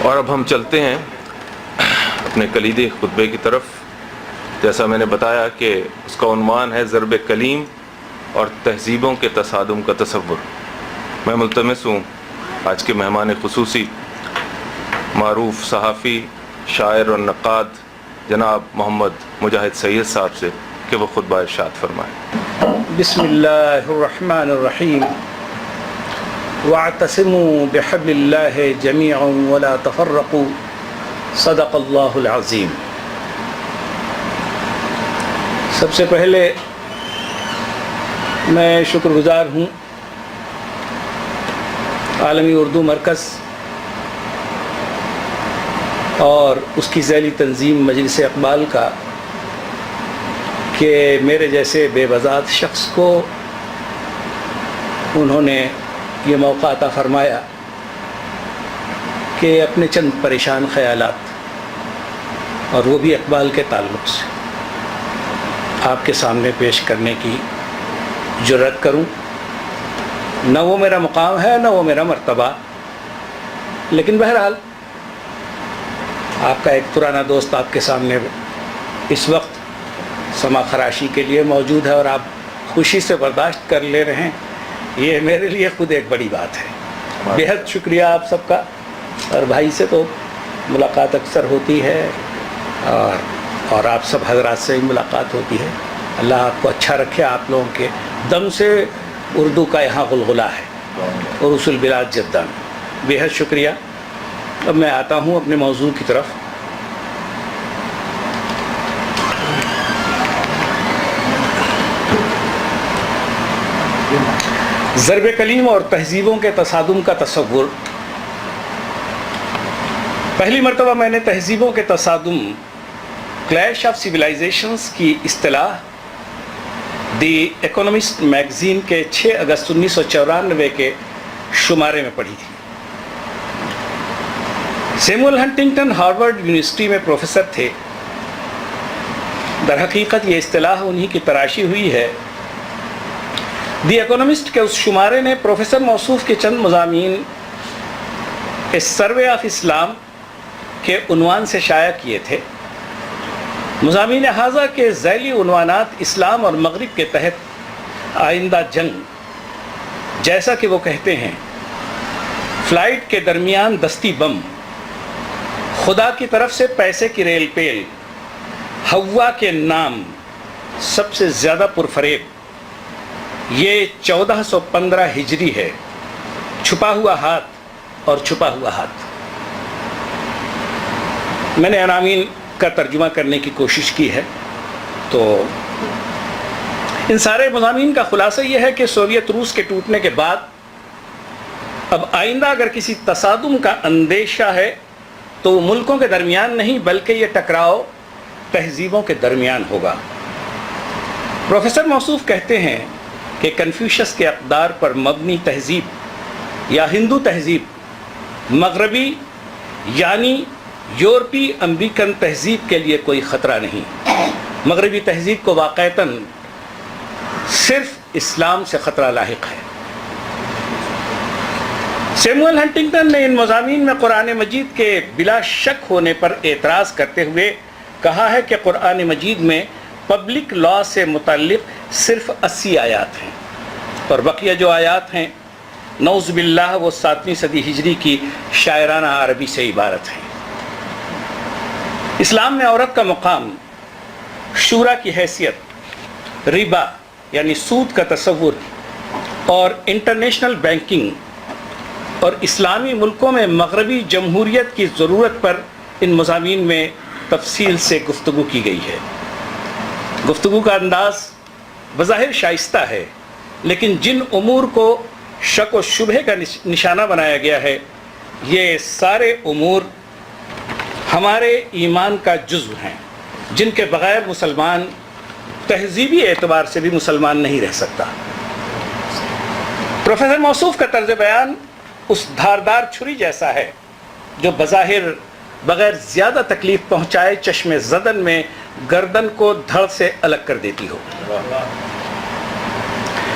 اور اب ہم چلتے ہیں اپنے کلیدی خطبے کی طرف. جیسا میں نے بتایا کہ اس کا عنوان ہے ضرب کلیم اور تہذیبوں کے تصادم کا تصور. میں ملتمس ہوں آج کے مہمان خصوصی معروف صحافی، شاعر اور نقاد جناب محمد مجاہد سید صاحب سے کہ وہ خطبہ ارشاد فرمائیں. بسم اللہ الرحمن الرحیم. واعتصموا بحبل اللہ جمیعا ولا تفرقوا صدق اللہ العظیم. سب سے پہلے میں شکر گزار ہوں عالمی اردو مرکز اور اس کی ذیلی تنظیم مجلس اقبال کا کہ میرے جیسے بے وضاحت شخص کو انہوں نے یہ موقع عطا فرمایا کہ اپنے چند پریشان خیالات اور وہ بھی اقبال کے تعلق سے آپ کے سامنے پیش کرنے کی جرأت کروں. نہ وہ میرا مقام ہے نہ وہ میرا مرتبہ، لیکن بہرحال آپ کا ایک پرانا دوست آپ کے سامنے اس وقت سما خراشی کے لیے موجود ہے اور آپ خوشی سے برداشت کر لے رہے ہیں، یہ میرے لیے خود ایک بڑی بات ہے. بےحد شکریہ آپ سب کا. اور بھائی سے تو ملاقات اکثر ہوتی ہے اور آپ سب حضرات سے بھی ملاقات ہوتی ہے. اللہ آپ کو اچھا رکھے. آپ لوگوں کے دم سے اردو کا یہاں غلغلہ ہے اور رسول بلاد جدہ میں. بےحد شکریہ. اب میں آتا ہوں اپنے موضوع کی طرف. ضرب کلیم اور تہذیبوں کے تصادم کا تصور. پہلی مرتبہ میں نے تہذیبوں کے تصادم، کلیش آف سویلائزیشنز کی اصطلاح دی اکونومسٹ میگزین کے 6 اگست 1994 کے شمارے میں پڑھی تھی. سیموئل ہنٹنگٹن ہارورڈ یونیورسٹی میں پروفیسر تھے. در حقیقت یہ اصطلاح انہی کی تراشی ہوئی ہے. دی اکونومسٹ کے اس شمارے نے پروفیسر موصوف کے چند مضامین اے سروے آف اسلام کے عنوان سے شائع کیے تھے. مضامین حاضہ کے ذیلی عنوانات اسلام اور مغرب کے تحت آئندہ جنگ، جیسا کہ وہ کہتے ہیں، فلائٹ کے درمیان دستی بم، خدا کی طرف سے پیسے کی ریل پیل، ہوا کے نام سب سے زیادہ پرفریب، یہ 1415 ہجری ہے، چھپا ہوا ہاتھ اور چھپا ہوا ہاتھ. میں نے عناوین کا ترجمہ کرنے کی کوشش کی ہے. تو ان سارے مضامین کا خلاصہ یہ ہے کہ سوویت روس کے ٹوٹنے کے بعد اب آئندہ اگر کسی تصادم کا اندیشہ ہے تو وہ ملکوں کے درمیان نہیں بلکہ یہ ٹکراؤ تہذیبوں کے درمیان ہوگا. پروفیسر موصوف کہتے ہیں کہ کنفیوشس کے اقدار پر مبنی تہذیب یا ہندو تہذیب مغربی یعنی یورپی امریکن تہذیب کے لیے کوئی خطرہ نہیں. مغربی تہذیب کو واقعتاً صرف اسلام سے خطرہ لاحق ہے. سیموئل ہنٹنگٹن نے ان مضامین میں قرآن مجید کے بلا شک ہونے پر اعتراض کرتے ہوئے کہا ہے کہ قرآن مجید میں پبلک لا سے متعلق صرف 80 آیات ہیں اور بقیہ جو آیات ہیں نعوذ باللہ وہ 7ویں صدی ہجری کی شاعرانہ عربی سے عبارت ہیں. اسلام میں عورت کا مقام، شورا کی حیثیت، ربا یعنی سود کا تصور اور انٹرنیشنل بینکنگ اور اسلامی ملکوں میں مغربی جمہوریت کی ضرورت پر ان مضامین میں تفصیل سے گفتگو کی گئی ہے. گفتگو کا انداز بظاہر شائستہ ہے، لیکن جن امور کو شک و شبہ کا نشانہ بنایا گیا ہے یہ سارے امور ہمارے ایمان کا جزو ہیں جن کے بغیر مسلمان تہذیبی اعتبار سے بھی مسلمان نہیں رہ سکتا. پروفیسر موصوف کا طرز بیان اس دھاردار چھری جیسا ہے جو بظاہر بغیر زیادہ تکلیف پہنچائے چشم زدن میں گردن کو دھڑ سے الگ کر دیتی ہو.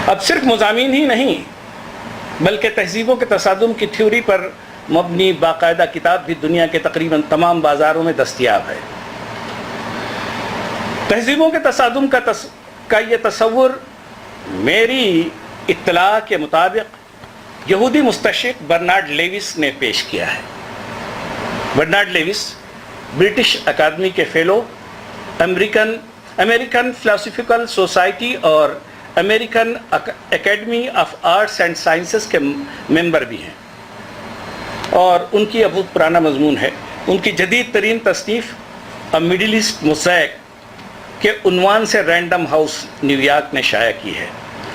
اب صرف مضامین ہی نہیں بلکہ تہذیبوں کے تصادم کی تھیوری پر مبنی باقاعدہ کتاب بھی دنیا کے تقریباً تمام بازاروں میں دستیاب ہے۔ تہذیبوں کے تصادم کا یہ تصور میری اطلاع کے مطابق یہودی مستشرق برنارڈ لیوس نے پیش کیا ہے۔ برنارڈ لیوس برٹش اکادمی کے فیلو، امریکن فلاسفیکل سوسائٹی اور American academy of arts and sciences کے ممبر بھی ہیں، اور ان کی اب بہت پرانا مضمون ہے۔ ان کی جدید ترین تصنیف اے مڈل ایسٹ موزیک کے عنوان سے رینڈم ہاؤس نیو یارک نے شائع کی ہے،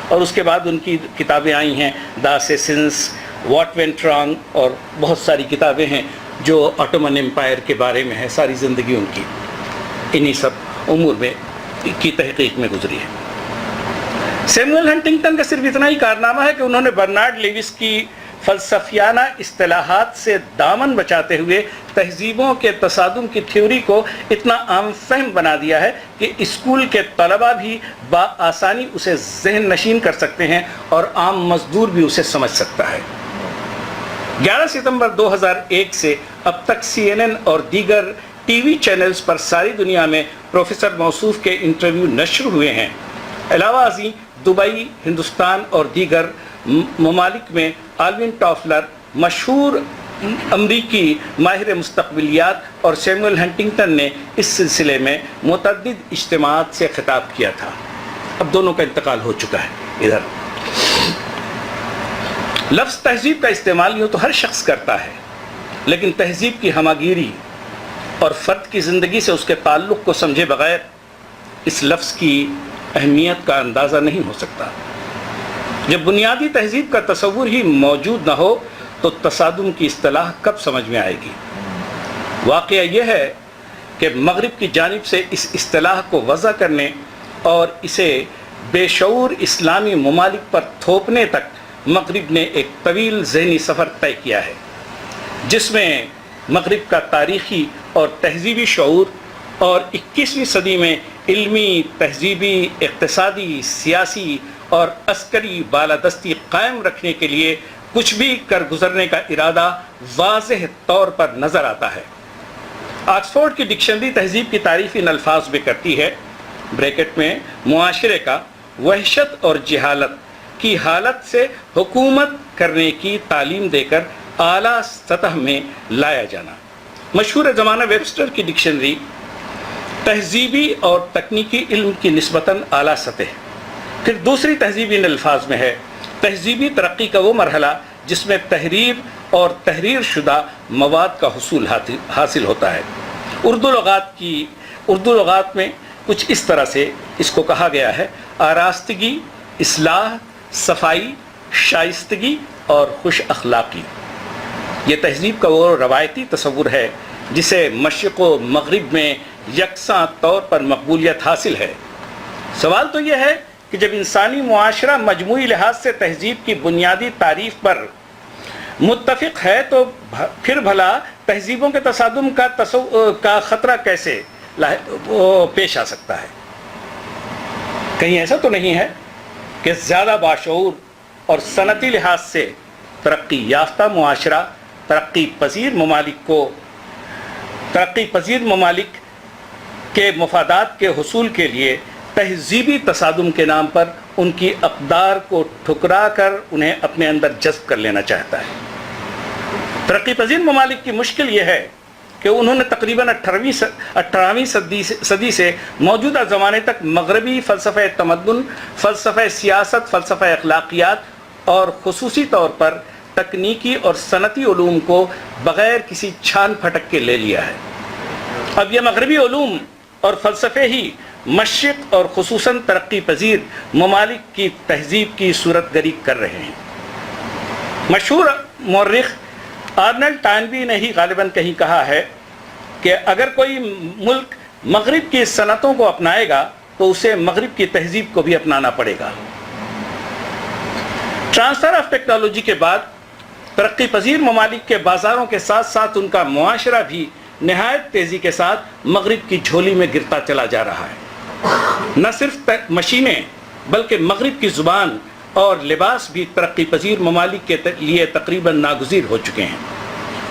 اور اس کے بعد ان کی کتابیں آئی ہیں، دا سیسنس، واٹ وینٹ رانگ، اور بہت ساری کتابیں ہیں جو آٹومن امپائر کے بارے میں ہے۔ ساری زندگی ان کی انہی سب امور میں کی تحقیق میں گزری ہے۔ سیموئل ہنٹنگٹن کا صرف اتنا ہی کارنامہ ہے کہ انہوں نے برنارڈ لیوس کی فلسفیانہ اصطلاحات سے دامن بچاتے ہوئے تہذیبوں کے تصادم کی تھیوری کو اتنا عام فہم بنا دیا ہے کہ اسکول کے طلبہ بھی بآسانی اسے ذہن نشین کر سکتے ہیں اور عام مزدور بھی اسے سمجھ سکتا ہے۔ 11 ستمبر 2001 سے اب تک CNN اور دیگر ٹی وی چینلز پر ساری دنیا میں پروفیسر موصوف کے انٹرویو نشر ہوئے ہیں۔ علاوہ ازیں دبئی، ہندوستان اور دیگر ممالک میں آلوین ٹافلر، مشہور امریکی ماہر مستقبلیات، اور سیموئل ہنٹنگٹن نے اس سلسلے میں متعدد اجتماعات سے خطاب کیا تھا۔ اب دونوں کا انتقال ہو چکا ہے۔ ادھر لفظ تہذیب کا استعمال یوں تو ہر شخص کرتا ہے، لیکن تہذیب کی ہماگیری اور فرد کی زندگی سے اس کے تعلق کو سمجھے بغیر اس لفظ کی اہمیت کا اندازہ نہیں ہو سکتا۔ جب بنیادی تہذیب کا تصور ہی موجود نہ ہو تو تصادم کی اصطلاح کب سمجھ میں آئے گی؟ واقعہ یہ ہے کہ مغرب کی جانب سے اس اصطلاح کو وضع کرنے اور اسے بے شعور اسلامی ممالک پر تھوپنے تک مغرب نے ایک طویل ذہنی سفر طے کیا ہے، جس میں مغرب کا تاریخی اور تہذیبی شعور اور 21ویں صدی میں علمی، تہذیبی، اقتصادی، سیاسی اور عسکری بالادستی قائم رکھنے کے لیے کچھ بھی کر گزرنے کا ارادہ واضح طور پر نظر آتا ہے۔ آکسفورڈ کی ڈکشنری تہذیب کی تعریف ان الفاظ میں کرتی ہے، بریکٹ میں، معاشرے کا وحشت اور جہالت کی حالت سے حکومت کرنے کی تعلیم دے کر اعلیٰ سطح میں لایا جانا۔ مشہور زمانہ ویبسٹر کی ڈکشنری تہذیبی اور تکنیکی علم کی نسبتاً اعلیٰ سطح۔ پھر دوسری تہذیب ان الفاظ میں ہے، تہذیبی ترقی کا وہ مرحلہ جس میں تحریر اور تحریر شدہ مواد کا حصول حاصل ہوتا ہے۔ اردو لغات میں کچھ اس طرح سے اس کو کہا گیا ہے، آراستگی، اصلاح، صفائی، شائستگی اور خوش اخلاقی۔ یہ تہذیب کا وہ روایتی تصور ہے جسے مشرق و مغرب میں یکساں طور پر مقبولیت حاصل ہے۔ سوال تو یہ ہے کہ جب انسانی معاشرہ مجموعی لحاظ سے تہذیب کی بنیادی تعریف پر متفق ہے تو پھر بھلا تہذیبوں کے تصادم کا خطرہ کیسے پیش آ سکتا ہے؟ کہیں ایسا تو نہیں ہے کہ زیادہ باشعور اور صنعتی لحاظ سے ترقی یافتہ معاشرہ ترقی پذیر ممالک کے مفادات کے حصول کے لیے تہذیبی تصادم کے نام پر ان کی اقدار کو ٹھکرا کر انہیں اپنے اندر جذب کر لینا چاہتا ہے؟ ترقی پذیر ممالک کی مشکل یہ ہے کہ انہوں نے تقریباً 18ویں صدی سے موجودہ زمانے تک مغربی فلسفہ تمدن، فلسفہ سیاست، فلسفہ اخلاقیات اور خصوصی طور پر تکنیکی اور صنعتی علوم کو بغیر کسی چھان پھٹک کے لے لیا ہے۔ اب یہ مغربی علوم اور فلسفے ہی مشرق اور خصوصاً ترقی پذیر ممالک کی تہذیب کی صورت گری کر رہے ہیں۔ مشہور مورخ آرنلڈ ٹائنبی نے ہی غالباً کہیں کہا ہے کہ اگر کوئی ملک مغرب کی صنعتوں کو اپنائے گا تو اسے مغرب کی تہذیب کو بھی اپنانا پڑے گا۔ ٹرانسفر آف ٹیکنالوجی کے بعد ترقی پذیر ممالک کے بازاروں کے ساتھ ساتھ ان کا معاشرہ بھی نہایت تیزی کے ساتھ مغرب کی جھولی میں گرتا چلا جا رہا ہے۔ نہ صرف مشینیں بلکہ مغرب کی زبان اور لباس بھی ترقی پذیر ممالک کے لیے تقریباً ناگزیر ہو چکے ہیں۔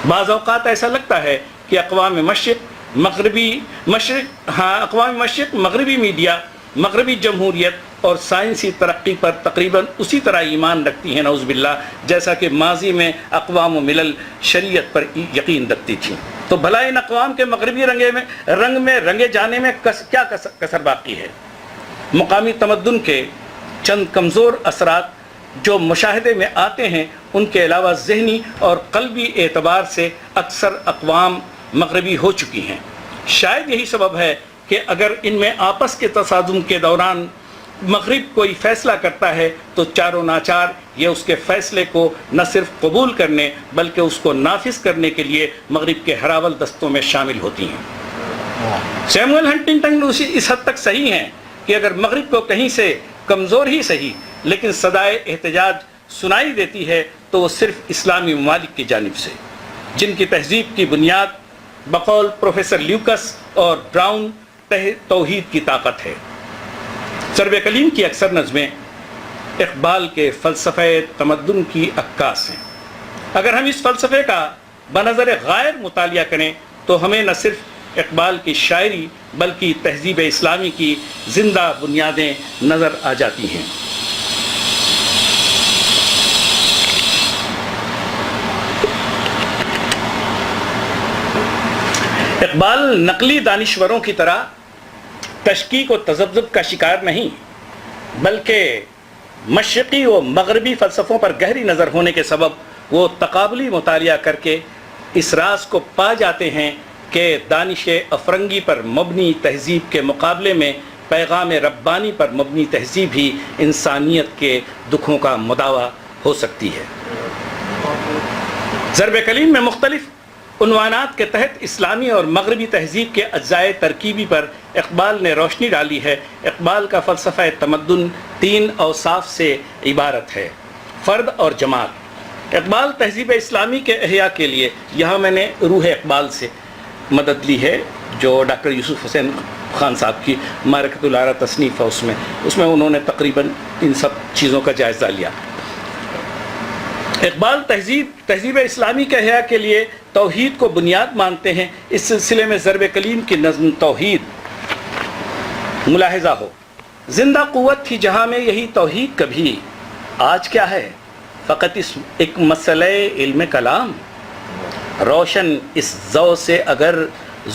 بعض اوقات ایسا لگتا ہے کہ اقوام مشرق مغربی میڈیا، مغربی جمہوریت اور سائنسی ترقی پر تقریباً اسی طرح ایمان رکھتی ہیں نعوذ باللہ جیسا کہ ماضی میں اقوام و ملل شریعت پر یقین رکھتی تھیں۔ تو بھلا ان اقوام کے مغربی رنگ میں رنگے جانے میں کیا کسر باقی ہے؟ مقامی تمدن کے چند کمزور اثرات جو مشاہدے میں آتے ہیں، ان کے علاوہ ذہنی اور قلبی اعتبار سے اکثر اقوام مغربی ہو چکی ہیں۔ شاید یہی سبب ہے کہ اگر ان میں آپس کے تصادم کے دوران مغرب کوئی فیصلہ کرتا ہے تو چاروں ناچار یہ اس کے فیصلے کو نہ صرف قبول کرنے بلکہ اس کو نافذ کرنے کے لیے مغرب کے ہراول دستوں میں شامل ہوتی ہیں۔ سیموئل ہنٹنگٹن اس حد تک صحیح ہیں کہ اگر مغرب کو کہیں سے کمزور ہی صحیح لیکن صدائے احتجاج سنائی دیتی ہے تو وہ صرف اسلامی ممالک کی جانب سے، جن کی تہذیب کی بنیاد بقول پروفیسر لیوکس اور براؤن توحید کی طاقت ہے۔ ضرب کلیم کی اکثر نظمیں اقبال کے فلسفہ تمدن کی عکاس ہیں۔ اگر ہم اس فلسفے کا بنظر غائب مطالعہ کریں تو ہمیں نہ صرف اقبال کی شاعری بلکہ تہذیب اسلامی کی زندہ بنیادیں نظر آ جاتی ہیں۔ اقبال نقلی دانشوروں کی طرح تشکیک و تذبذب کا شکار نہیں، بلکہ مشرقی و مغربی فلسفوں پر گہری نظر ہونے کے سبب وہ تقابلی مطالعہ کر کے اس راز کو پا جاتے ہیں کہ دانش افرنگی پر مبنی تہذیب کے مقابلے میں پیغام ربانی پر مبنی تہذیب ہی انسانیت کے دکھوں کا مداوا ہو سکتی ہے۔ ضرب کلیم میں مختلف عنوانات کے تحت اسلامی اور مغربی تہذیب کے اجزائے ترکیبی پر اقبال نے روشنی ڈالی ہے۔ اقبال کا فلسفہ تمدن 3 اوصاف سے عبارت ہے: فرد اور جماعت۔ اقبال تہذیب اسلامی کے احیاء کے لیے، یہاں میں نے روح اقبال سے مدد لی ہے جو ڈاکٹر یوسف حسین خان صاحب کی معرکۃ العرا تصنیف ہے، اس میں انہوں نے تقریباً ان سب چیزوں کا جائزہ لیا۔ اقبال تہذیب اسلامی کے احیاء کے لیے توحید کو بنیاد مانتے ہیں۔ اس سلسلے میں ضرب کلیم کی نظم توحید ملاحظہ ہو: زندہ قوت تھی جہاں میں یہی توحید کبھی، آج کیا ہے فقط ایک مسئلہ علم کلام، روشن اس ضوء سے اگر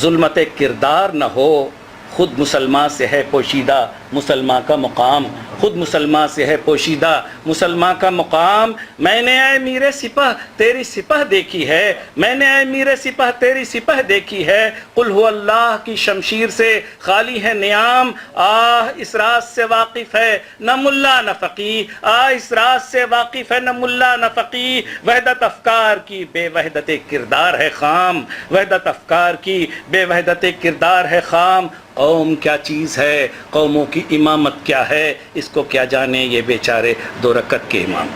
ظلمت کردار نہ ہو، خود مسلمان سے ہے پوشیدہ مسلمان کا مقام، خود مسلمان سے ہے پوشیدہ مسلمان کا مقام۔ میں نے اے میر سپہ تیری سپہ دیکھی ہے، میں نے اے میر سپہ تیری سپہ دیکھی ہے، قل ہو اللہ کی شمشیر سے خالی ہے نیام، آہ اس راز سے واقف ہے نہ ملا نہ فقیہ، آہ اس راز سے واقف ہے نہ ملا نہ فقیہ، وحدت افکار کی بے وحدت کردار ہے خام، وحدت افکار کی بے وحدت کردار ہے خام۔ قوم کیا چیز ہے، قوموں کی امامت کیا ہے، اس کو کیا جانے یہ بیچارے 2 رکعت کے امام۔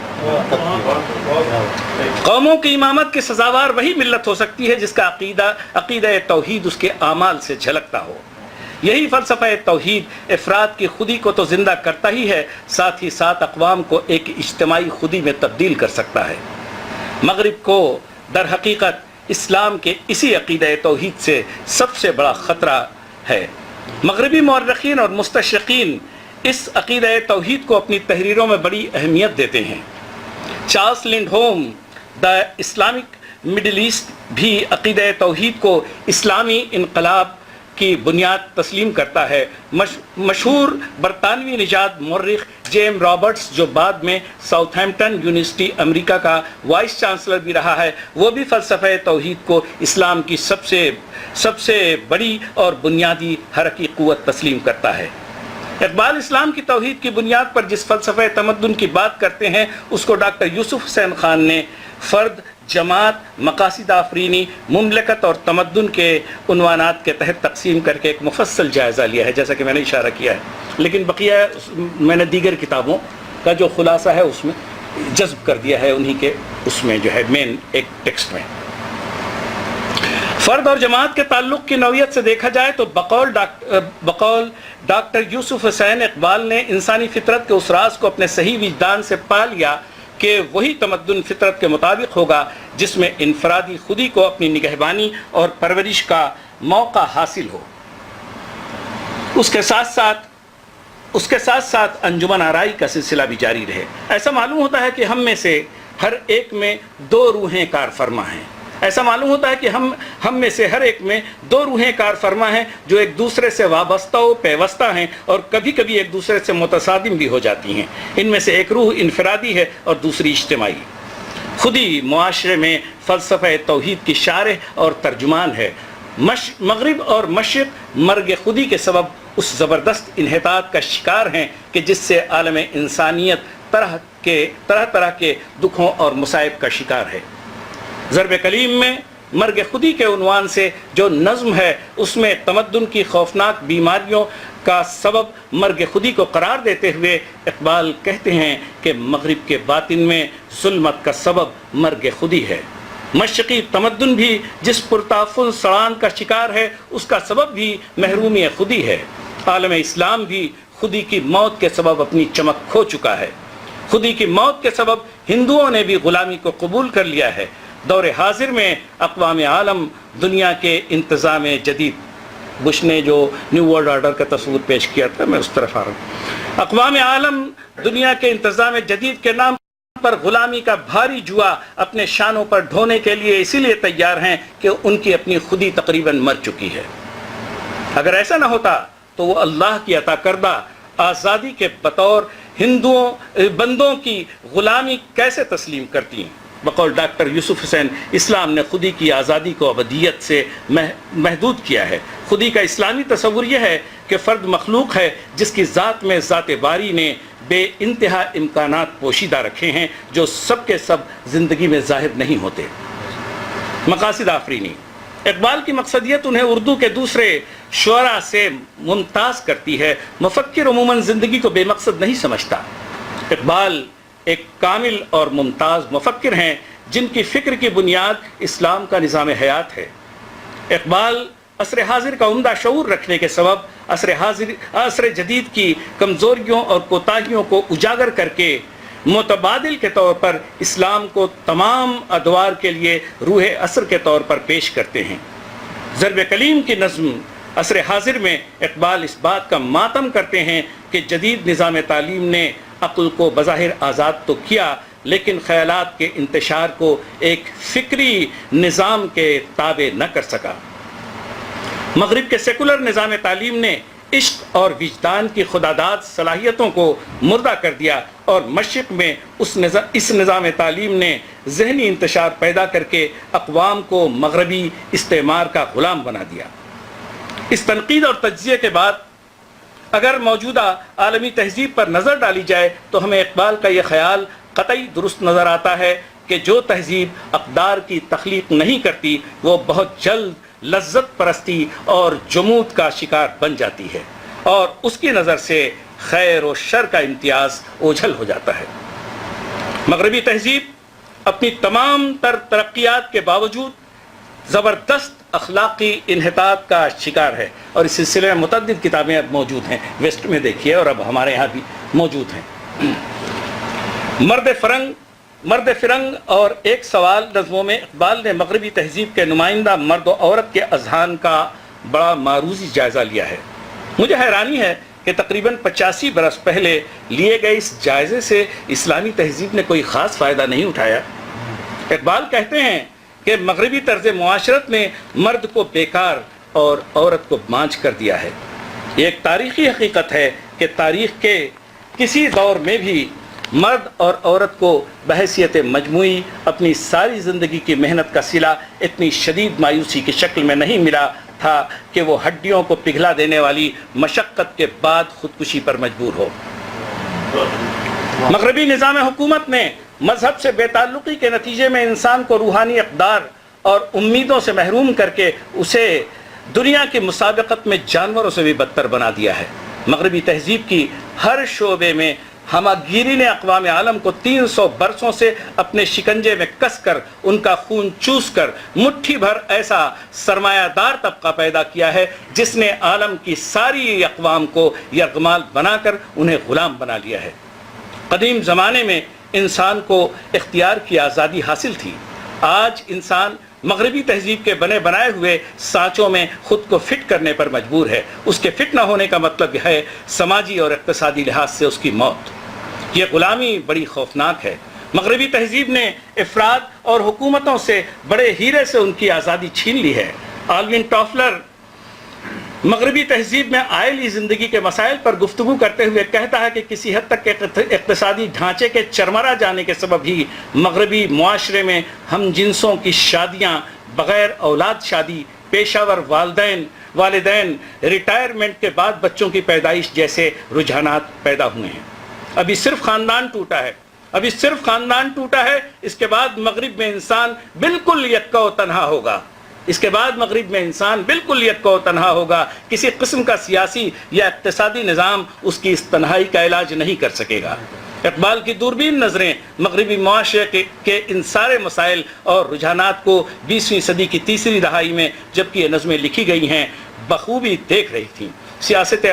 قوموں کی امامت کی سزاوار وہی ملت ہو سکتی ہے جس کا عقیدہ توحید اس کے اعمال سے جھلکتا ہو۔ یہی فلسفہ توحید افراد کی خودی کو تو زندہ کرتا ہی ہے، ساتھ ہی ساتھ اقوام کو ایک اجتماعی خودی میں تبدیل کر سکتا ہے۔ مغرب کو در حقیقت اسلام کے اسی عقیدہ توحید سے سب سے بڑا خطرہ ہے۔ مغربی مورخین اور مستشرقین اس عقیدہ توحید کو اپنی تحریروں میں بڑی اہمیت دیتے ہیں۔ Charles Lindholm the Islamic Middle East بھی عقیدہ توحید کو اسلامی انقلاب کی بنیاد تسلیم کرتا ہے۔ مشہور برطانوی نژاد مورخ جیم رابرٹس، جو بعد میں ساؤتھ ہیمپٹن یونیورسٹی امریکہ کا وائس چانسلر بھی رہا ہے، وہ بھی فلسفہ توحید کو اسلام کی سب سے بڑی اور بنیادی حرکی قوت تسلیم کرتا ہے۔ اقبال اسلام کی توحید کی بنیاد پر جس فلسفہ تمدن کی بات کرتے ہیں اس کو ڈاکٹر یوسف حسین خان نے فرد، جماعت، مقاصد آفرینی، مملکت اور تمدن کے عنوانات کے تحت تقسیم کر کے ایک مفصل جائزہ لیا ہے، جیسا کہ میں نے اشارہ کیا ہے، لیکن بقیہ میں نے دیگر کتابوں کا جو خلاصہ ہے اس میں جذب کر دیا ہے، انہی کے اس میں جو ہے مین ایک ٹیکسٹ میں۔ فرد اور جماعت کے تعلق کی نوعیت سے دیکھا جائے تو بقول ڈاکٹر یوسف حسین اقبال نے انسانی فطرت کے اس راز کو اپنے صحیح وجدان سے پا لیا کہ وہی تمدن فطرت کے مطابق ہوگا جس میں انفرادی خودی کو اپنی نگہبانی اور پرورش کا موقع حاصل ہو۔ اس کے ساتھ ساتھ انجمن آرائی کا سلسلہ بھی جاری رہے۔ ایسا معلوم ہوتا ہے کہ ہم میں سے ہر ایک میں دو روحیں کار فرما ہیں۔ ایسا معلوم ہوتا ہے کہ ہم میں سے ہر ایک میں دو روحیں کار فرما ہیں جو ایک دوسرے سے وابستہ و پیوستہ ہیں اور کبھی کبھی ایک دوسرے سے متصادم بھی ہو جاتی ہیں۔ ان میں سے ایک روح انفرادی ہے اور دوسری اجتماعی۔ خودی معاشرے میں فلسفہ توحید کی شارح اور ترجمان ہے۔ مغرب اور مشرق مرگ خودی کے سبب اس زبردست انحطاط کا شکار ہیں کہ جس سے عالم انسانیت طرح کے دکھوں اور مصائب کا شکار ہے۔ ضرب کلیم میں مرگ خودی کے عنوان سے جو نظم ہے اس میں تمدن کی خوفناک بیماریوں کا سبب مرگ خودی کو قرار دیتے ہوئے اقبال کہتے ہیں کہ مغرب کے باطن میں ظلمت کا سبب مرگ خودی ہے۔ مشرقی تمدن بھی جس پرتحفظ سڑان کا شکار ہے اس کا سبب بھی محرومی خودی ہے۔ عالم اسلام بھی خودی کی موت کے سبب اپنی چمک کھو چکا ہے۔ خودی کی موت کے سبب ہندوؤں نے بھی غلامی کو قبول کر لیا ہے۔ دور حاضر میں اقوام عالم دنیا کے انتظام جدید، بش نے جو نیو ورلڈ آرڈر کا تصور پیش کیا تھا، میں اس طرف آ رہا ہوں، اقوام عالم دنیا کے انتظام جدید کے نام پر غلامی کا بھاری جوا اپنے شانوں پر ڈھونے کے لیے اسی لیے تیار ہیں کہ ان کی اپنی خودی تقریباً مر چکی ہے۔ اگر ایسا نہ ہوتا تو وہ اللہ کی عطا کردہ آزادی کے بطور بندوں کی غلامی کیسے تسلیم کرتی ہیں؟ بقول ڈاکٹر یوسف حسین، اسلام نے خودی کی آزادی کو ابدیت سے محدود کیا ہے۔ خودی کا اسلامی تصور یہ ہے کہ فرد مخلوق ہے جس کی ذات میں ذات باری نے بے انتہا امکانات پوشیدہ رکھے ہیں جو سب کے سب زندگی میں ظاہر نہیں ہوتے۔ مقاصد آفرینی، اقبال کی مقصدیت انہیں اردو کے دوسرے شعراء سے ممتاز کرتی ہے۔ مفکر عموماً زندگی کو بے مقصد نہیں سمجھتا۔ اقبال ایک کامل اور ممتاز مفکر ہیں جن کی فکر کی بنیاد اسلام کا نظام حیات ہے۔ اقبال عصر حاضر کا عمدہ شعور رکھنے کے سبب عصر جدید کی کمزوریوں اور کوتاہیوں کو اجاگر کر کے متبادل کے طور پر اسلام کو تمام ادوار کے لیے روح عصر کے طور پر پیش کرتے ہیں۔ ضرب کلیم کی نظم عصر حاضر میں اقبال اس بات کا ماتم کرتے ہیں کہ جدید نظام تعلیم نے عقل کو بظاہر آزاد تو کیا لیکن خیالات کے انتشار کو ایک فکری نظام کے تابع نہ کر سکا۔ مغرب کے سیکولر نظام تعلیم نے عشق اور وجدان کی خداداد صلاحیتوں کو مردہ کر دیا اور مشرق میں اس نظام تعلیم نے ذہنی انتشار پیدا کر کے اقوام کو مغربی استعمار کا غلام بنا دیا۔ اس تنقید اور تجزیے کے بعد اگر موجودہ عالمی تہذیب پر نظر ڈالی جائے تو ہمیں اقبال کا یہ خیال قطعی درست نظر آتا ہے کہ جو تہذیب اقدار کی تخلیق نہیں کرتی وہ بہت جلد لذت پرستی اور جمود کا شکار بن جاتی ہے اور اس کی نظر سے خیر و شر کا امتیاز اوجھل ہو جاتا ہے۔ مغربی تہذیب اپنی تمام تر ترقیات کے باوجود زبردست اخلاقی انحطاط کا شکار ہے اور اس سلسلے میں متعدد کتابیں اب موجود ہیں، ویسٹ میں دیکھیے اور اب ہمارے ہاں بھی موجود ہیں۔ مرد فرنگ اور ایک سوال نظموں میں اقبال نے مغربی تہذیب کے نمائندہ مرد و عورت کے اذہان کا بڑا معروضی جائزہ لیا ہے۔ مجھے حیرانی ہے کہ تقریباً 85 برس پہلے لیے گئے اس جائزے سے اسلامی تہذیب نے کوئی خاص فائدہ نہیں اٹھایا۔ اقبال کہتے ہیں کہ مغربی طرز معاشرت نے مرد کو بیکار اور عورت کو بانجھ کر دیا ہے۔ یہ ایک تاریخی حقیقت ہے کہ تاریخ کے کسی دور میں بھی مرد اور عورت کو بحیثیت مجموعی اپنی ساری زندگی کی محنت کا صلہ اتنی شدید مایوسی کی شکل میں نہیں ملا تھا کہ وہ ہڈیوں کو پگھلا دینے والی مشقت کے بعد خودکشی پر مجبور ہو۔ مغربی نظام حکومت نے مذہب سے بے تعلقی کے نتیجے میں انسان کو روحانی اقدار اور امیدوں سے محروم کر کے اسے دنیا کی مسابقت میں جانوروں سے بھی بدتر بنا دیا ہے۔ مغربی تہذیب کی ہر شعبے میں ہمہ گیری نے اقوام عالم کو 300 برسوں سے اپنے شکنجے میں کس کر ان کا خون چوس کر مٹھی بھر ایسا سرمایہ دار طبقہ پیدا کیا ہے جس نے عالم کی ساری اقوام کو یرغمال بنا کر انہیں غلام بنا لیا ہے۔ قدیم زمانے میں انسان کو اختیار کی آزادی حاصل تھی۔ آج انسان مغربی تہذیب کے بنے بنائے ہوئے سانچوں میں خود کو فٹ کرنے پر مجبور ہے۔ اس کے فٹ نہ ہونے کا مطلب ہے سماجی اور اقتصادی لحاظ سے اس کی موت۔ یہ غلامی بڑی خوفناک ہے۔ مغربی تہذیب نے افراد اور حکومتوں سے بڑے ہیرے سے ان کی آزادی چھین لی ہے۔ آلوین ٹافلر مغربی تہذیب میں آئلی زندگی کے مسائل پر گفتگو کرتے ہوئے کہتا ہے کہ کسی حد تک اقتصادی ڈھانچے کے چرمرا جانے کے سبب ہی مغربی معاشرے میں ہم جنسوں کی شادیاں، بغیر اولاد شادی، پیشہ ور والدین، ریٹائرمنٹ کے بعد بچوں کی پیدائش جیسے رجحانات پیدا ہوئے ہیں۔ ابھی صرف خاندان ٹوٹا ہے، اس کے بعد مغرب میں انسان بالکل یکا و تنہا ہوگا۔ کسی قسم کا سیاسی یا اقتصادی نظام اس کی اس تنہائی کا علاج نہیں کر سکے گا۔ اقبال کی دوربین نظریں مغربی معاشرے کے ان سارے مسائل اور رجحانات کو 20ویں صدی کی تیسری دہائی میں جبکہ یہ نظمیں لکھی گئی ہیں بخوبی دیکھ رہی تھیں۔ سیاست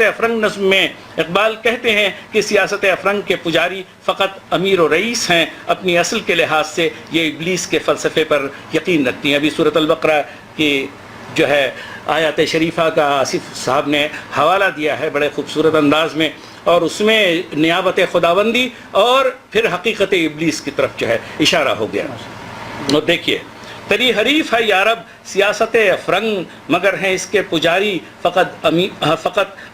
افرنگ نظم میں اقبال کہتے ہیں کہ سیاست افرنگ کے پجاری فقط امیر و رئیس ہیں، اپنی اصل کے لحاظ سے یہ ابلیس کے فلسفے پر یقین رکھتی ہیں۔ ابھی سورۃ البقرہ کی جو ہے آیات شریفہ کا آصف صاحب نے حوالہ دیا ہے بڑے خوبصورت انداز میں، اور اس میں نیابت خداوندی اور پھر حقیقت ابلیس کی طرف جو ہے اشارہ ہو گیا۔ اور دیکھیے، تری حریف ہے یارب سیاست افرنگ، مگر ہیں اس کے پجاری فقط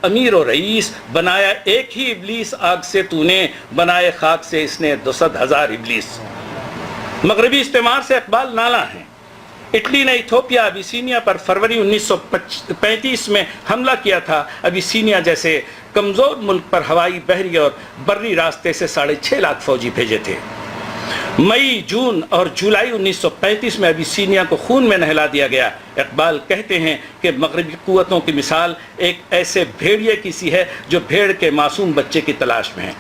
امیر و رئیس، بنایا ایک ہی ابلیس آگ سے تو نے، بنائے خاک سے اس نے 200,000 ابلیس۔ مغربی استعمار سے اقبال نالاں ہیں۔ اٹلی نے ایتھوپیا ابیسینیا پر فروری 1935 میں حملہ کیا تھا۔ ابیسینیا جیسے کمزور ملک پر ہوائی، بحری اور بری راستے سے 6.5 لاکھ فوجی بھیجے تھے۔ مئی، جون اور جولائی 1935 میں ابیسینیا کو خون میں نہلا دیا گیا۔ اقبال کہتے ہیں کہ مغربی قوتوں کی مثال ایک ایسے بھیڑیے کی سی ہے جو بھیڑ کے معصوم بچے کی تلاش میں ہے۔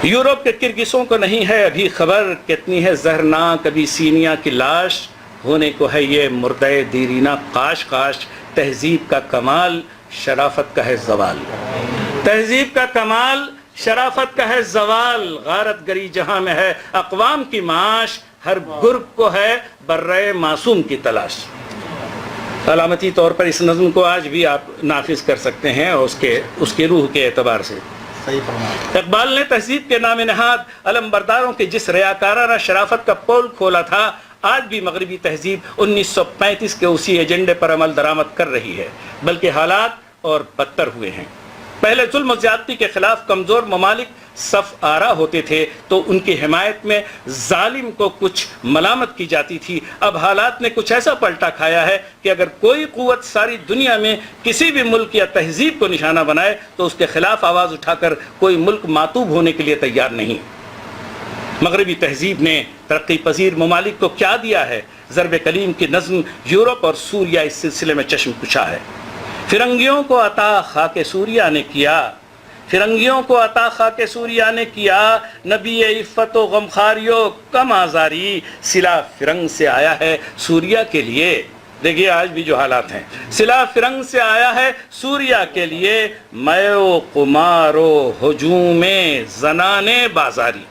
یورپ کے کرگسوں کو نہیں ہے ابھی خبر، کتنی ہے زہرناک ابیسینیا کی لاش، ہونے کو ہے یہ مردہ دیرینہ کاش کاش، تہذیب کا کمال شرافت کا ہے زوال، تہذیب کا کمال شرافت کا ہے زوال، غارت گری جہاں میں ہے اقوام کی معاش، ہر گرگ کو ہے برے معصوم کی تلاش۔ علامتی طور پر اس نظم کو آج بھی آپ نافذ کر سکتے ہیں اور اس کے روح کے اعتبار سے۔ اقبال نے تہذیب کے نام نہاد علم برداروں کی جس ریاکارانہ شرافت کا پول کھولا تھا، آج بھی مغربی تہذیب 1935 کے اسی ایجنڈے پر عمل درآمد کر رہی ہے، بلکہ حالات اور بدتر ہوئے ہیں۔ پہلے ظلم و زیادتی کے خلاف کمزور ممالک صف آرا ہوتے تھے تو ان کی حمایت میں ظالم کو کچھ ملامت کی جاتی تھی۔ اب حالات نے کچھ ایسا پلٹا کھایا ہے کہ اگر کوئی قوت ساری دنیا میں کسی بھی ملک یا تہذیب کو نشانہ بنائے تو اس کے خلاف آواز اٹھا کر کوئی ملک ماتوب ہونے کے لیے تیار نہیں۔ مغربی تہذیب نے ترقی پذیر ممالک کو کیا دیا ہے؟ ضرب کلیم کی نظم یورپ اور سوریا اس سلسلے میں چشم کشا ہے۔ فرنگیوں کو عطا خاک سوریا نے کیا، فرنگیوں کو عطا خاک سوریا نے کیا، نبی عفت و غمخاریوں کم آزاری، صلہ فرنگ سے آیا ہے سوریا کے لیے۔ دیکھیے آج بھی جو حالات ہیں، صلہ فرنگ سے آیا ہے سوریا کے لیے، میں و قمار و ہجوم زنان بازاری۔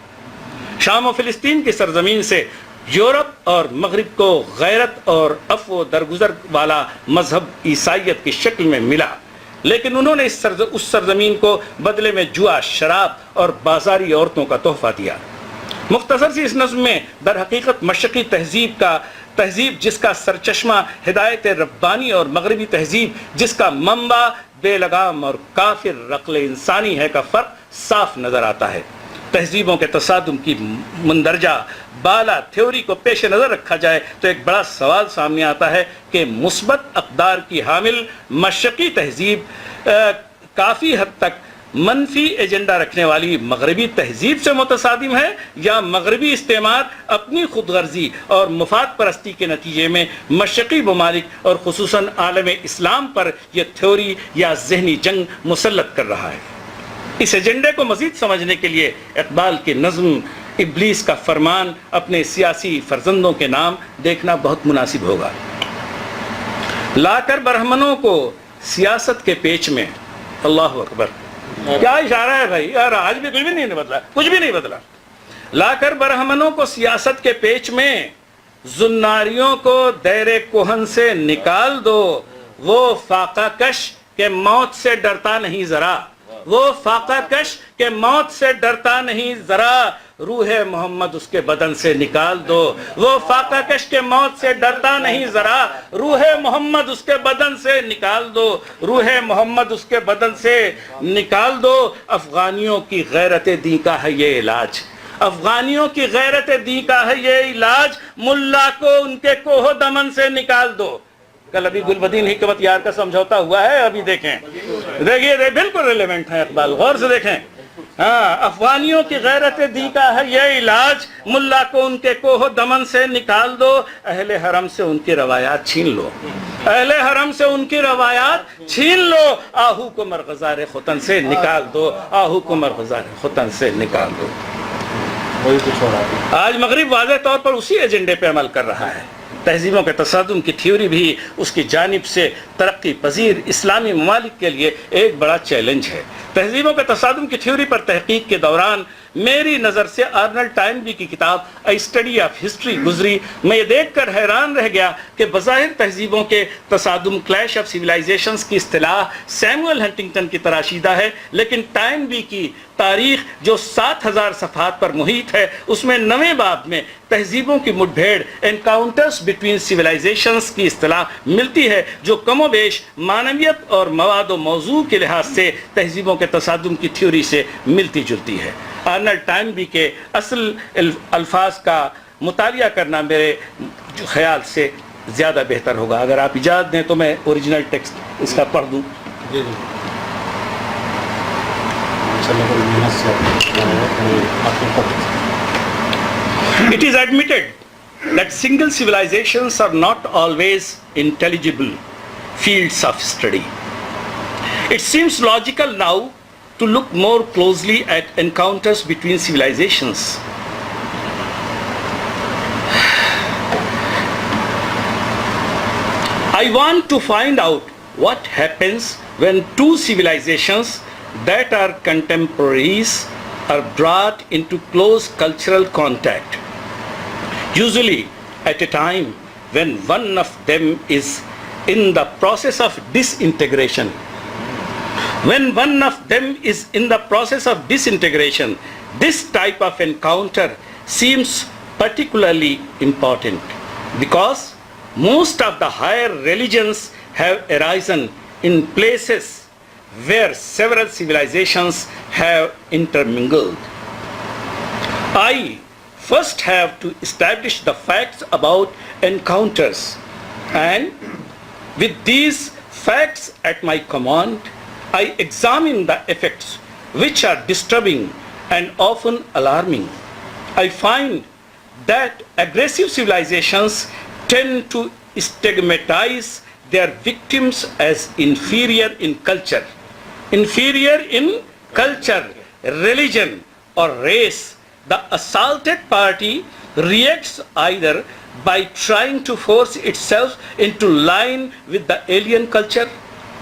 شام و فلسطین کی سرزمین سے یورپ اور مغرب کو غیرت اور عفو و درگزر والا مذہب عیسائیت کی شکل میں ملا، لیکن انہوں نے اس سرزمین کو بدلے میں جوا، شراب اور بازاری عورتوں کا تحفہ دیا۔ مختصر سی اس نظم میں در حقیقت مشرقی تہذیب جس کا سرچشمہ ہدایت ربانی اور مغربی تہذیب جس کا منبع بے لگام اور کافر رقل انسانی ہے کا فرق صاف نظر آتا ہے۔ تہذیبوں کے تصادم کی مندرجہ بالا تھیوری کو پیش نظر رکھا جائے تو ایک بڑا سوال سامنے آتا ہے کہ مثبت اقدار کی حامل مشرقی تہذیب کافی حد تک منفی ایجنڈا رکھنے والی مغربی تہذیب سے متصادم ہے، یا مغربی استعمار اپنی خود غرضی اور مفاد پرستی کے نتیجے میں مشرقی ممالک اور خصوصاً عالم اسلام پر یہ تھیوری یا ذہنی جنگ مسلط کر رہا ہے۔ اس ایجنڈے کو مزید سمجھنے کے لیے اقبال کی نظم ابلیس کا فرمان اپنے سیاسی فرزندوں کے نام دیکھنا بہت مناسب ہوگا۔ لا کر برہمنوں کو سیاست کے پیچ میں، اللہ اکبر، کیا اشارہ ہے بھائی یار, آج بھی کچھ بھی نہیں بدلا, کچھ بھی نہیں بدلا. لا کر برہمنوں کو سیاست کے پیچ میں, زناریوں کو دیر کوہن سے نکال دو, وہ فاقہ کش کہ موت سے ڈرتا نہیں ذرا, وہ فاقہ کش کہ موت سے ڈرتا نہیں ذرا, روح محمد اس کے بدن سے نکال دو, وہ فاقہ کش کے موت سے ڈرتا نہیں ذرا, روح محمد اس کے بدن سے نکال دو, روح محمد اس کے بدن سے نکال دو. افغانیوں کی غیرت دین کا ہے یہ علاج, افغانیوں کی غیرت دین کا ہے یہ علاج, ملا کو ان کے کوہ دمن سے نکال دو. کل ابھی گلبدین حکمت یار کا سمجھوتا ہوا ہے, ابھی دیکھیں, دیکھیے بالکل ریلیونٹ ہے اقبال, غور سے دیکھیں. ہاں, افغانیوں کی غیرت دی کا ہے یہ علاج, ملا کو ان کے کوہ دمن سے نکال دو, اہل حرم سے ان کی روایات چھین لو, اہل حرم سے ان کی روایات چھین لو, آہو کو مرغزار ختن سے نکال دو, آہو کو مرغزار ختن سے نکال دو. آج مغرب واضح طور پر اسی ایجنڈے پہ عمل کر رہا ہے. تہذیبوں کے تصادم کی تھیوری بھی اس کی جانب سے ترقی پذیر اسلامی ممالک کے لیے ایک بڑا چیلنج ہے. تہذیبوں کے تصادم کی تھیوری پر تحقیق کے دوران میری نظر سے آرنلڈ ٹائنبی کی کتاب اے اسٹڈی آف ہسٹری گزری. میں یہ دیکھ کر حیران رہ گیا کہ بظاہر تہذیبوں کے تصادم, کلیش آف سیولائزیشنز کی اصطلاح سیموئل ہنٹنگٹن کی تراشیدہ ہے, لیکن ٹائنبی کی تاریخ جو 7000 صفحات پر محیط ہے, اس میں 9ویں باب میں تہذیبوں کی مٹ بھیڑ, انکاؤنٹرز بٹوین سیولائزیشنز کی اصطلاح ملتی ہے, جو کم و بیش معنویت اور مواد و موضوع کے لحاظ سے تہذیبوں کے تصادم کی تھیوری سے ملتی جلتی ہے. آرنلڈ ٹائنبی کے اصل الفاظ کا مطالعہ کرنا میرے خیال سے زیادہ بہتر ہوگا. اگر آپ اجازت دیں تو میں اوریجنل ٹیکسٹ اس کا پڑھ دوں. It is admitted that single civilizations are not always intelligible fields of study. It seems logical now to look more closely at encounters between civilizations. I want to find out what happens when two civilizations that are contemporaries are brought into close cultural contact, usually at a time when one of them is in the process of disintegration. When one of them is in the process of disintegration, this type of encounter seems particularly important because most of the higher religions have arisen in places where several civilizations have intermingled. I first have to establish the facts about encounters, and with these facts at my command, I examine the effects which are disturbing and often alarming. I find that aggressive civilizations tend to stigmatize their victims as inferior in culture, religion, or race. The assaulted party reacts either by trying to force itself into line with the alien culture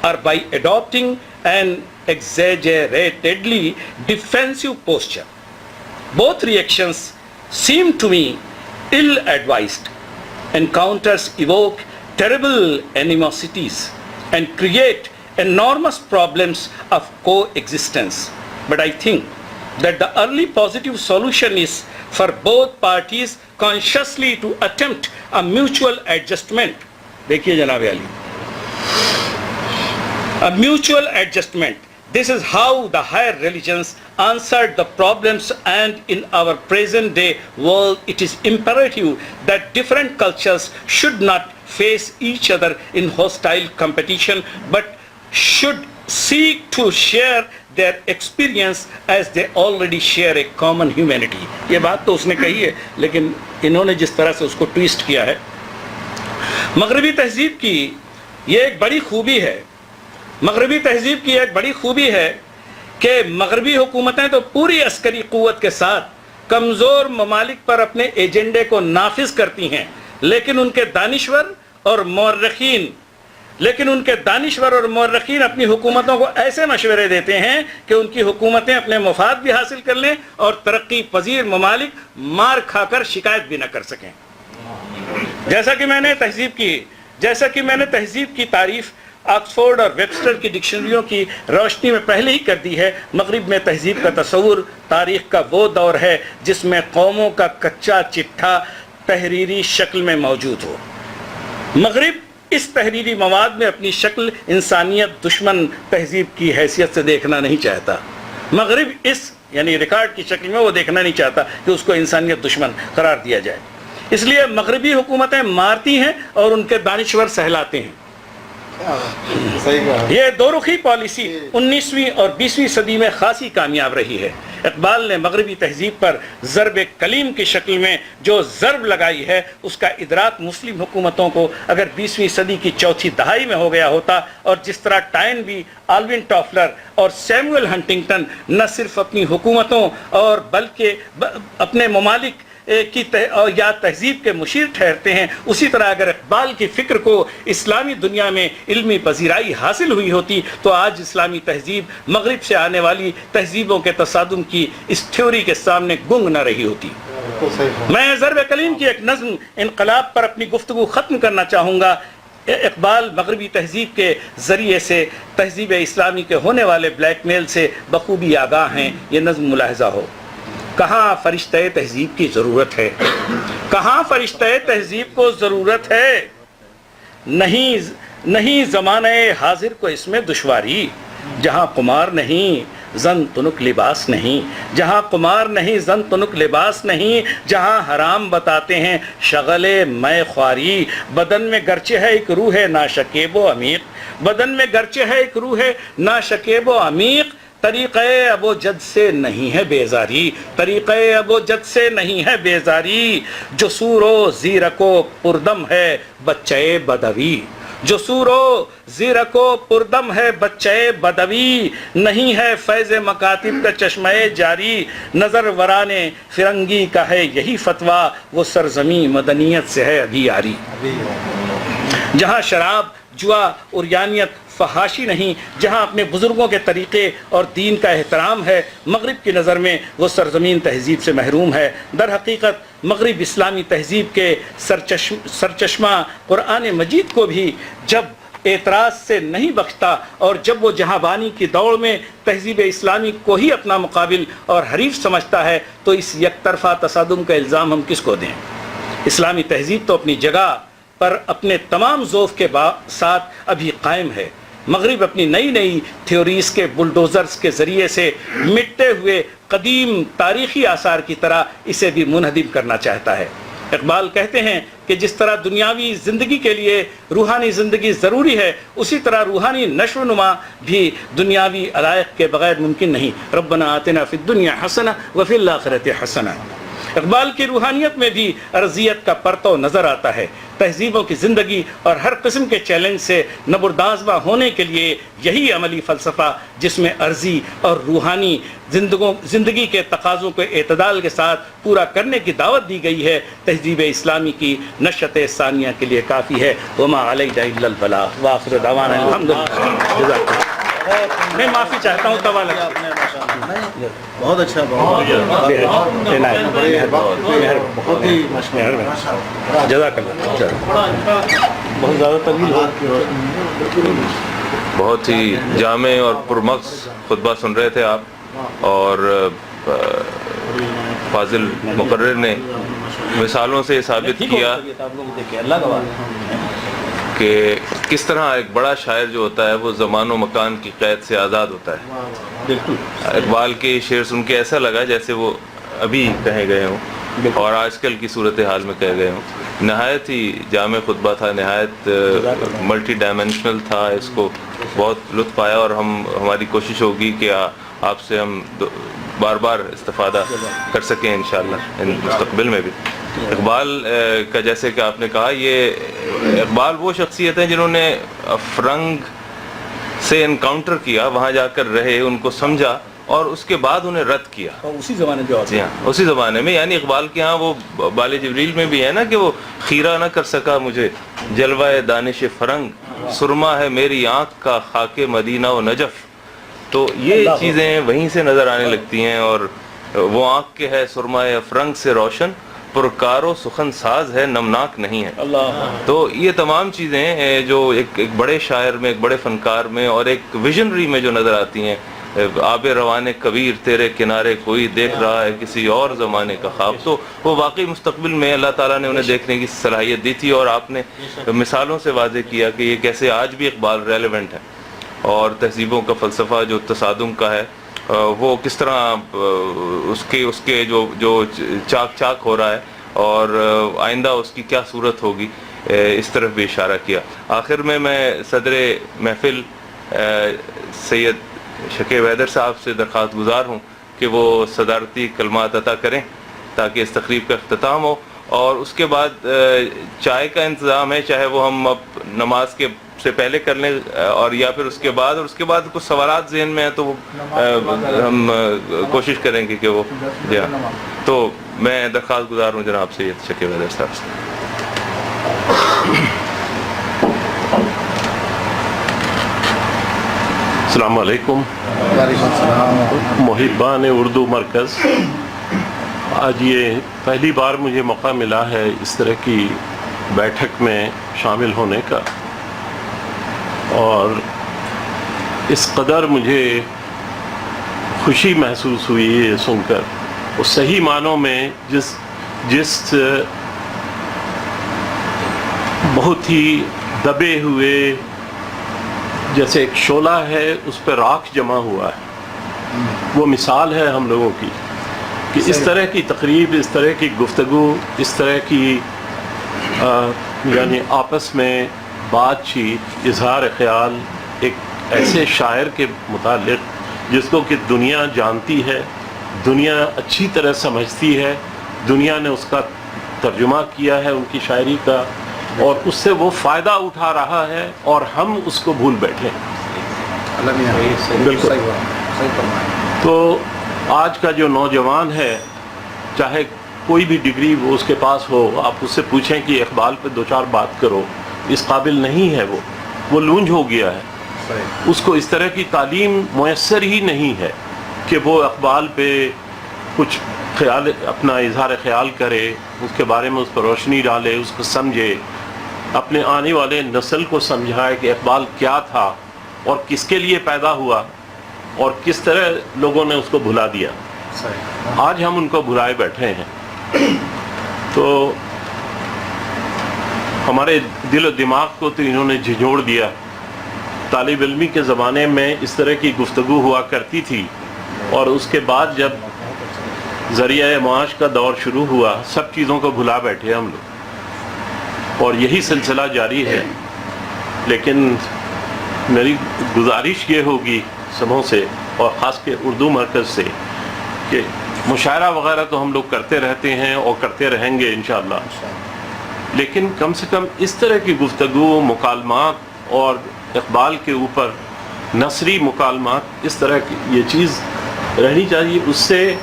or by adopting an exaggeratedly defensive posture. Both reactions seem to me ill-advised. Encounters evoke terrible animosities and create enormous problems of coexistence. But I think that the early positive solution is for both parties consciously to attempt a mutual adjustment. دیکھیے جناب علی, a mutual adjustment. This is how the higher religions answered the problems, and in our present day world it is imperative that different cultures should not face each other in hostile competition but should seek to share their experience as they already share a common humanity. یہ بات تو اس نے کہی ہے, لیکن انہوں نے جس طرح سے اس کو ٹویسٹ کیا ہے. مغربی تہذیب کی یہ ایک بڑی خوبی ہے, مغربی تہذیب کی ایک بڑی خوبی ہے کہ مغربی حکومتیں تو پوری عسکری قوت کے ساتھ کمزور ممالک پر اپنے ایجنڈے کو نافذ کرتی ہیں, لیکن ان کے دانشور اور مورخین لیکن ان کے دانشور اور مورخین اپنی حکومتوں کو ایسے مشورے دیتے ہیں کہ ان کی حکومتیں اپنے مفاد بھی حاصل کر لیں اور ترقی پذیر ممالک مار کھا کر شکایت بھی نہ کر سکیں. جیسا کہ میں نے تہذیب کی تعریف آکسفورڈ اور ویبسٹر کی ڈکشنریوں کی روشنی میں پہلے ہی کر دی ہے. مغرب میں تہذیب کا تصور تاریخ کا وہ دور ہے جس میں قوموں کا کچا چٹھا تحریری شکل میں موجود ہو. مغرب اس تحریری مواد میں اپنی شکل انسانیت دشمن تہذیب کی حیثیت سے دیکھنا نہیں چاہتا. مغرب اس یعنی ریکارڈ کی شکل میں وہ دیکھنا نہیں چاہتا کہ اس کو انسانیت دشمن قرار دیا جائے. اس لیے مغربی حکومتیں مارتی ہیں اور ان کے دانشور سہلاتے ہیں. یہ دو رخی پالیسی 19ویں اور 20ویں صدی میں خاصی کامیاب رہی ہے. اقبال نے مغربی تہذیب پر ضرب کلیم کی شکل میں جو ضرب لگائی ہے اس کا ادراک مسلم حکومتوں کو اگر 20ویں صدی کی چوتھی دہائی میں ہو گیا ہوتا اور جس طرح ٹائن بی، آلوین ٹافلر اور سیموئل ہنٹنگٹن نہ صرف اپنی حکومتوں اور بلکہ اپنے ممالک کی یا تہذیب کے مشیر ٹھہرتے ہیں، اسی طرح اگر اقبال کی فکر کو اسلامی دنیا میں علمی پذیرائی حاصل ہوئی ہوتی تو آج اسلامی تہذیب مغرب سے آنے والی تہذیبوں کے تصادم کی اس تھیوری کے سامنے گنگ نہ رہی ہوتی. میں ضرب کلیم کی ایک نظم انقلاب پر اپنی گفتگو ختم کرنا چاہوں گا. اقبال مغربی تہذیب کے ذریعے سے تہذیب اسلامی کے ہونے والے بلیک میل سے بخوبی آگاہ ہیں. یہ نظم ملاحظہ ہو. کہاں فرشتہ تہذیب کی ضرورت ہے، کہاں فرشتہ تہذیب کو ضرورت ہے. نہیں زمانہ حاضر کو اس میں دشواری. جہاں قمار نہیں زن تنک لباس نہیں، جہاں قمار نہیں زن تنک لباس نہیں، جہاں حرام بتاتے ہیں شغل میں خواری. بدن میں گرچہ ہے ایک روح ہے ناشکیب و عمیق، بدن میں گرچہ ہے ایک روح ہے ناشکیب و عمیق. طریقہ ابو جد سے نہیں ہے بیزاری، طریقہ ابو جد سے نہیں ہے بیزاری. جو سور و زیرک و پردم ہے بچے بدوی، جو سور و زیرک و پردم ہے بچے بدوی. نہیں ہے فیض مکاتب کا چشمہ جاری، نظر ورانے فرنگی کا ہے یہی فتویٰ، وہ سرزمین مدنیت سے ہے ابھی یاری. جہاں شراب، جوا، عریانیت، فحاشی نہیں، جہاں اپنے بزرگوں کے طریقے اور دین کا احترام ہے، مغرب کی نظر میں وہ سرزمین تہذیب سے محروم ہے. در حقیقت مغرب اسلامی تہذیب کے سرچشمہ قرآن مجید کو بھی جب اعتراض سے نہیں بخشتا اور جب وہ جہاں بانی کی دوڑ میں تہذیب اسلامی کو ہی اپنا مقابل اور حریف سمجھتا ہے تو اس یک طرفہ تصادم کا الزام ہم کس کو دیں؟ اسلامی تہذیب تو اپنی جگہ پر اپنے تمام ذوق کے ساتھ ابھی قائم ہے. مغرب اپنی نئی تھیوریز کے بلڈوزرز کے ذریعے سے مٹتے ہوئے قدیم تاریخی آثار کی طرح اسے بھی منہدم کرنا چاہتا ہے. اقبال کہتے ہیں کہ جس طرح دنیاوی زندگی کے لیے روحانی زندگی ضروری ہے اسی طرح روحانی نشو و نما بھی دنیاوی علائق کے بغیر ممکن نہیں. ربنا آتنا فی الدنیا حسنہ وفی الآخرۃ حسنہ. اقبال کی روحانیت میں بھی ارضیت کا پرتو نظر آتا ہے. تہذیبوں کی زندگی اور ہر قسم کے چیلنج سے نبردازبہ ہونے کے لیے یہی عملی فلسفہ جس میں ارضی اور روحانی زندگی کے تقاضوں کو اعتدال کے ساتھ پورا کرنے کی دعوت دی گئی ہے تہذیب اسلامی کی نشأت ثانیہ کے لیے کافی ہے. وما علینا الا البلاغ وآخر دعوانا الحمدللہ. میں معافی چاہتا ہوں طوال بہت اچھا، بہت جزاک اللہ. بہت زیادہ طویل ہو. بہت ہی جامع اور پرمغز خطبہ سن رہے تھے آپ، اور فاضل مقرر نے مثالوں سے ثابت کیا کہ کس طرح ایک بڑا شاعر جو ہوتا ہے وہ زمان و مکان کی قید سے آزاد ہوتا ہے. اقبال کے شعر سن کے ایسا لگا جیسے وہ ابھی کہے گئے ہوں اور آج کل کی صورتحال میں کہے گئے ہوں. نہایت ہی جامع خطبہ تھا، نہایت ملٹی ڈائمینشنل تھا. اس کو بہت لطف آیا اور ہماری کوشش ہوگی کہ آپ سے ہم بار بار استفادہ کر سکیں انشاءاللہ مستقبل میں بھی. اقبال کا جیسے کہ آپ نے کہا، یہ اقبال وہ شخصیت ہیں جنہوں نے فرنگ سے انکاؤنٹر کیا، وہاں جا کر رہے، ان کو سمجھا اور اس کے بعد انہیں رد کیا. اور اسی زمانے جو جی ہاں, اسی زمانے میں, یعنی اقبال کے ہاں وہ بال جبریل میں بھی ہے نا کہ وہ خیرہ نہ کر سکا مجھے جلوہ دانش فرنگ, سرما ہے میری آنکھ کا خاک مدینہ و نجف. تو یہ چیزیں وہیں سے نظر آنے لگتی ہیں. اور وہ آنکھ کے ہے سرما فرنگ سے روشن, پرکار و سخن ساز ہے نمناک نہیں ہے. تو یہ تمام چیزیں جو ایک بڑے شاعر میں, ایک بڑے فنکار میں, اور ایک ویژنری میں جو نظر آتی ہیں. آب روان کبیر تیرے کنارے کوئی دیکھ رہا ہے کسی اور زمانے کا خواب. تو وہ واقعی مستقبل میں اللہ تعالیٰ نے انہیں دیکھنے کی صلاحیت دی تھی, اور آپ نے مثالوں سے واضح کیا کہ یہ کیسے آج بھی اقبال ریلیونٹ ہے. اور تہذیبوں کا فلسفہ جو تصادم کا ہے وہ کس طرح اس کے جو چاک چاک ہو رہا ہے, اور آئندہ اس کی کیا صورت ہوگی, اس طرف بھی اشارہ کیا. آخر میں صدر محفل سید شکیب حیدر صاحب سے درخواست گزار ہوں کہ وہ صدارتی کلمات عطا کریں تاکہ اس تقریب کا اختتام ہو. اور اس کے بعد چائے کا انتظام ہے, چاہے وہ ہم اب نماز کے سے پہلے کر لیں اور یا پھر اس کے بعد, اور اس کے بعد کچھ سوالات ذہن میں ہیں تو وہ ہم کوشش کریں گے کہ وہ. جی ہاں, تو میں درخواست گزار ہوں جناب سید شکیب حیدر صاحب سے. السلام علیکم. وعلیکم السلام. محبان اردو مرکز, آج یہ پہلی بار مجھے موقع ملا ہے اس طرح کی بیٹھک میں شامل ہونے کا, اور اس قدر مجھے خوشی محسوس ہوئی یہ سن کر. وہ صحیح معنوں میں جس بہت ہی دبے ہوئے جیسے ایک شعلہ ہے اس پہ راکھ جمع ہوا ہے, وہ مثال ہے ہم لوگوں کی کہ اس طرح کی تقریب, اس طرح کی گفتگو, اس طرح کی یعنی آپس میں بات چیت, اظہار خیال ایک ایسے شاعر کے متعلق جس کو کہ دنیا جانتی ہے, دنیا اچھی طرح سمجھتی ہے, دنیا نے اس کا ترجمہ کیا ہے ان کی شاعری کا, اور اس سے وہ فائدہ اٹھا رہا ہے, اور ہم اس کو بھول بیٹھے. بالکل. تو آج کا جو نوجوان ہے, چاہے کوئی بھی ڈگری وہ اس کے پاس ہو, آپ اس سے پوچھیں کہ اقبال پہ دو چار بات کرو, اس قابل نہیں ہے. وہ لونج ہو گیا ہے. اس کو اس طرح کی تعلیم میسر ہی نہیں ہے کہ وہ اقبال پہ کچھ خیال, اپنا اظہار خیال کرے, اس کے بارے میں اس پر روشنی ڈالے, اس کو سمجھے, اپنے آنے والے نسل کو سمجھائے کہ اقبال کیا تھا اور کس کے لیے پیدا ہوا, اور کس طرح لوگوں نے اس کو بھلا دیا. آج ہم ان کو بھلائے بیٹھے ہیں. تو ہمارے دل و دماغ کو تو انہوں نے جھنجھوڑ دیا. طالب علمی کے زمانے میں اس طرح کی گفتگو ہوا کرتی تھی, اور اس کے بعد جب ذریعہ معاش کا دور شروع ہوا, سب چیزوں کو بھلا بیٹھے ہم لوگ, اور یہی سلسلہ جاری ہے. لیکن میری گزارش یہ ہوگی سبوں سے, اور خاص کے اردو مرکز سے, کہ مشاعرہ وغیرہ تو ہم لوگ کرتے رہتے ہیں اور کرتے رہیں گے انشاءاللہ, لیکن کم سے کم اس طرح کی گفتگو, مکالمات, اور اقبال کے اوپر نثری مکالمات, اس طرح کی یہ چیز رہنی چاہیے. اس سے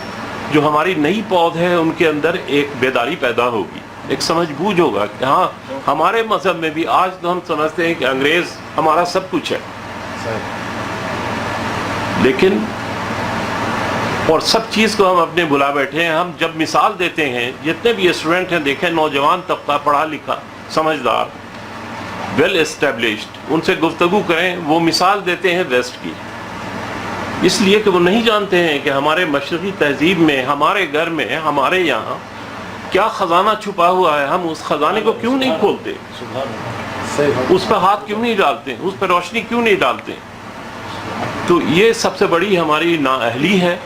جو ہماری نئی پود ہے ان کے اندر ایک بیداری پیدا ہوگی, ایک سمجھ بوجھ ہوگا کہ ہاں ہمارے مذہب میں بھی آج تو ہم سمجھتے ہیں کہ انگریز ہمارا سب کچھ ہے, لیکن اور سب چیز کو ہم اپنے بھلا بیٹھے ہیں. ہم جب مثال دیتے ہیں, جتنے بھی اسٹوڈنٹ ہیں دیکھیں, نوجوان طبقہ پڑھا لکھا, سمجھدار, ویل اسٹیبلشڈ, ان سے گفتگو کریں, وہ مثال دیتے ہیں ویسٹ کی, اس لیے کہ وہ نہیں جانتے ہیں کہ ہمارے مشرقی تہذیب میں, ہمارے گھر میں, ہمارے یہاں کیا خزانہ چھپا ہوا ہے. ہم اس خزانے کو کیوں نہیں کھولتے, اس پہ ہاتھ کیوں نہیں ڈالتے, اس پہ روشنی کیوں نہیں ڈالتے. تو یہ سب سے بڑی ہماری نااہلی ہے,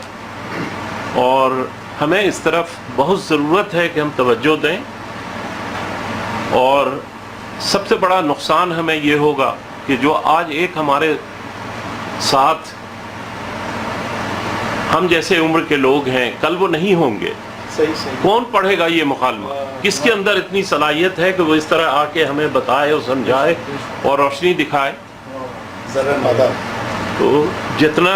اور ہمیں اس طرف بہت ضرورت ہے کہ ہم توجہ دیں. اور سب سے بڑا نقصان ہمیں یہ ہوگا کہ جو آج ایک ہمارے ساتھ ہم جیسے عمر کے لوگ ہیں, کل وہ نہیں ہوں گے. کون پڑھے گا یہ مکالمہ, کس کے اندر اتنی صلاحیت ہے کہ وہ اس طرح آ کے ہمیں بتائے اور سمجھائے اور روشنی دکھائے. تو جتنا